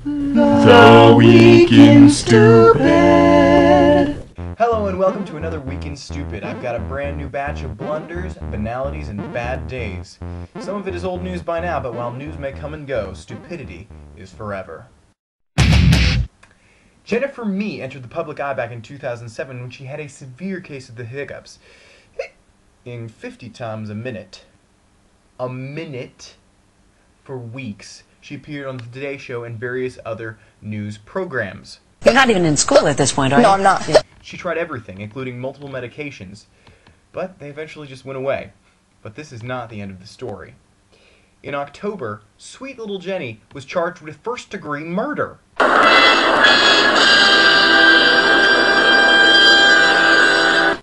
The Week in Stupid. Hello and welcome to another Week in Stupid. I've got a brand new batch of blunders, banalities, and bad days. Some of it is old news by now, but while news may come and go, stupidity is forever. Jennifer Mee entered the public eye back in 2007 when she had a severe case of the hiccups, in 50 times a minute. A minute for weeks. She appeared on the Today Show and various other news programs. You're not even in school at this point, are you? No, I'm not. Yeah. She tried everything, including multiple medications, but they eventually just went away. But this is not the end of the story. In October, sweet little Jenny was charged with first-degree murder.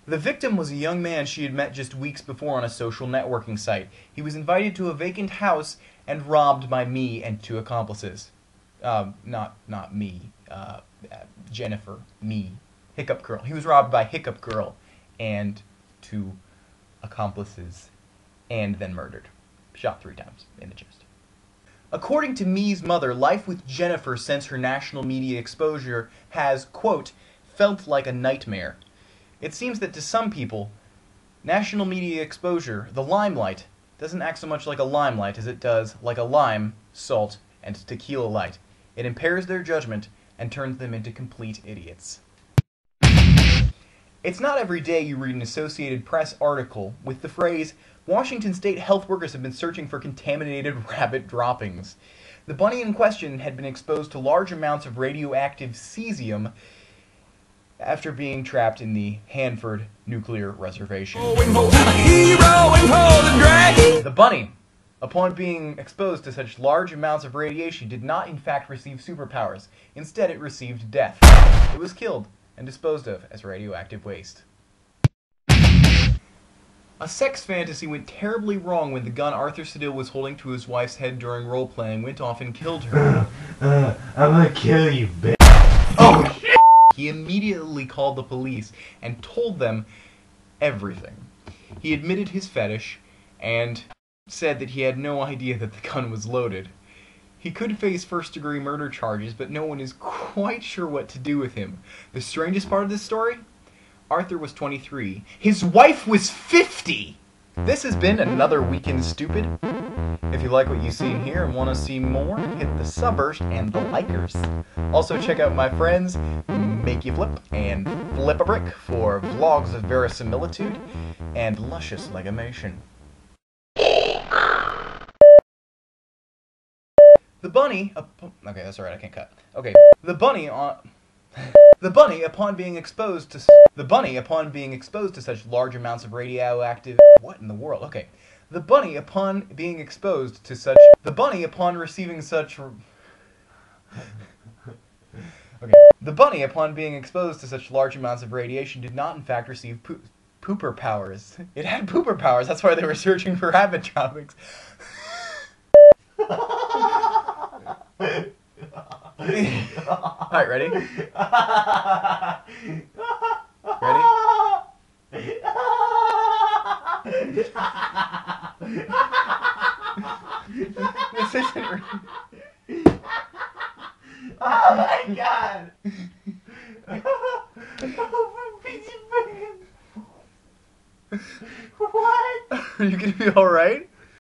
The victim was a young man she had met just weeks before on a social networking site. He was invited to a vacant house and robbed by Mee and two accomplices. Not me. Jennifer Mee. Hiccup Girl. He was robbed by Hiccup Girl and two accomplices and then murdered. Shot 3 times in the chest. According to Mee's mother, life with Jennifer since her national media exposure has, quote, felt like a nightmare. It seems that to some people, national media exposure, the limelight, doesn't act so much like a limelight as it does like a lime, salt, and tequila light. It impairs their judgment and turns them into complete idiots. It's not every day you read an Associated Press article with the phrase, Washington state health workers have been searching for contaminated rabbit droppings. The bunny in question had been exposed to large amounts of radioactive cesium after being trapped in the Hanford nuclear reservation. The bunny, upon being exposed to such large amounts of radiation, did not in fact receive superpowers. Instead, it received death. It was killed and disposed of as radioactive waste. A sex fantasy went terribly wrong when the gun Arthur Sedil was holding to his wife's head during role-playing went off and killed her. I'm gonna kill you, bitch. Oh, shit! He immediately called the police and told them everything. He admitted his fetish and said that he had no idea that the gun was loaded. He could face first-degree murder charges, but no one is quite sure what to do with him. The strangest part of this story? Arthur was 23. His wife was 50! This has been another Week in Stupid. If you like what you've seen here and want to see more, hit the subbers and the likers. Also check out my friends Make You Flip and Flip a Brick for vlogs of verisimilitude and luscious legimation. The bunny... Okay, that's alright, I can't cut. Okay, the bunny upon being exposed to such large amounts of radioactive... What in the world? Okay. The bunny upon receiving such... Okay. The bunny, upon being exposed to such large amounts of radiation, did not in fact receive pooper powers. It had pooper powers, that's why they were searching for rabbit droppings. Alright, ready? Ready? This isn't real. Oh my god! What? Are you gonna be alright?